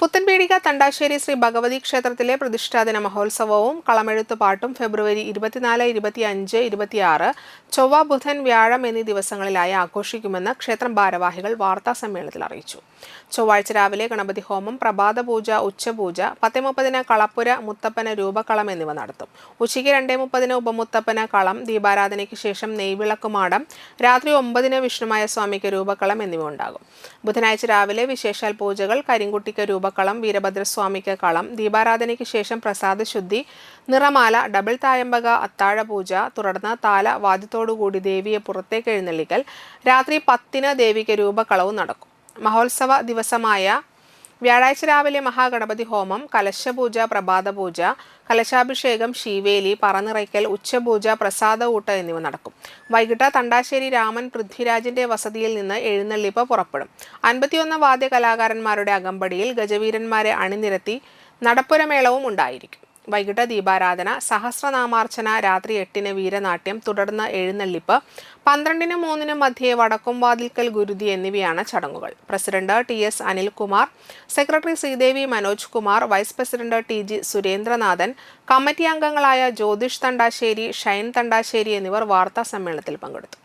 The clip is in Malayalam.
പുത്തൻപീടിക തണ്ടാശ്ശേരി ശ്രീ ഭഗവതി ക്ഷേത്രത്തിലെ പ്രതിഷ്ഠാദിന മഹോത്സവവും കളമെഴുത്തുപാട്ടും ഫെബ്രുവരി 24, 25, 26 ചൊവ്വ, ബുധൻ, വ്യാഴം എന്നീ ദിവസങ്ങളിലായി ആഘോഷിക്കുമെന്ന് ക്ഷേത്രം ഭാരവാഹികൾ വാർത്താസമ്മേളനത്തിൽ അറിയിച്ചു. ചൊവ്വാഴ്ച രാവിലെ ഗണപതി ഹോമം, പ്രഭാതപൂജ, ഉച്ചപൂജ, 10:30 കളപ്പുര, മുത്തപ്പന് രൂപക്കളം എന്നിവ നടത്തും. ഉച്ചയ്ക്ക് 2:30 ഉപമുത്തപ്പന് കളം, ദീപാരാധനയ്ക്ക് ശേഷം നെയ്വിളക്കുമാടം, രാത്രി 9 വിഷ്ണുമായ സ്വാമിക്ക് രൂപക്കളം എന്നിവ ഉണ്ടാകും. ബുധനാഴ്ച രാവിലെ വിശേഷാൽ പൂജകൾ, കരിങ്കുട്ടിക്ക് രൂപക്കളം, വീരഭദ്രസ്വാമിക്ക് കളം, ദീപാരാധനയ്ക്ക് ശേഷം പ്രസാദശുദ്ധി, നിറമാല, ഡബിൾ തായമ്പക, അത്താഴപൂജ, തുടർന്ന് താല വാദ്യത്തോടുകൂടി ദേവിയെ പുറത്തേക്ക് എഴുന്നള്ളിക്കൽ, രാത്രി 10 ദേവിക്ക് രൂപക്കളവും നടക്കും. മഹോത്സവ ദിവസമായ വ്യാഴാഴ്ച രാവിലെ മഹാഗണപതി ഹോമം, കലശപൂജ, പ്രഭാതപൂജ, കലശാഭിഷേകം, ശീവേലി, പറനിറയ്ക്കൽ, ഉച്ചപൂജ, പ്രസാദ ഊട്ട് എന്നിവ നടക്കും. വൈകിട്ട് തണ്ടാശ്ശേരി രാമൻ പൃഥ്വിരാജിന്റെ വസതിയിൽ നിന്ന് എഴുന്നള്ളിപ്പ് പുറപ്പെടും. 51 വാദ്യ കലാകാരന്മാരുടെ അകമ്പടിയിൽ ഗജവീരന്മാരെ അണിനിരത്തി നടപ്പുരമേളവും ഉണ്ടായിരിക്കും. വൈകിട്ട് ദീപാരാധന, സഹസ്രനാമാർച്ചന, രാത്രി 8 വീരനാട്യം, തുടർന്ന് എഴുന്നള്ളിപ്പ്, 12-നും 3-നും മധ്യേ വടക്കുംവാതിൽക്കൽ ഗുരുതി എന്നിവയാണ് ചടങ്ങുകൾ. President TS Anilkumar, secretary Sreedevi Manoj Kumar, vice president TG Surendranathan, committee അംഗങ്ങളായ ജ്യോതിഷ് തണ്ടാശ്ശേരി, ഷൈൻ തണ്ടാശ്ശേരി എന്നിവർ വാർത്താ സമ്മേളനത്തിൽ പങ്കെടുത്തു.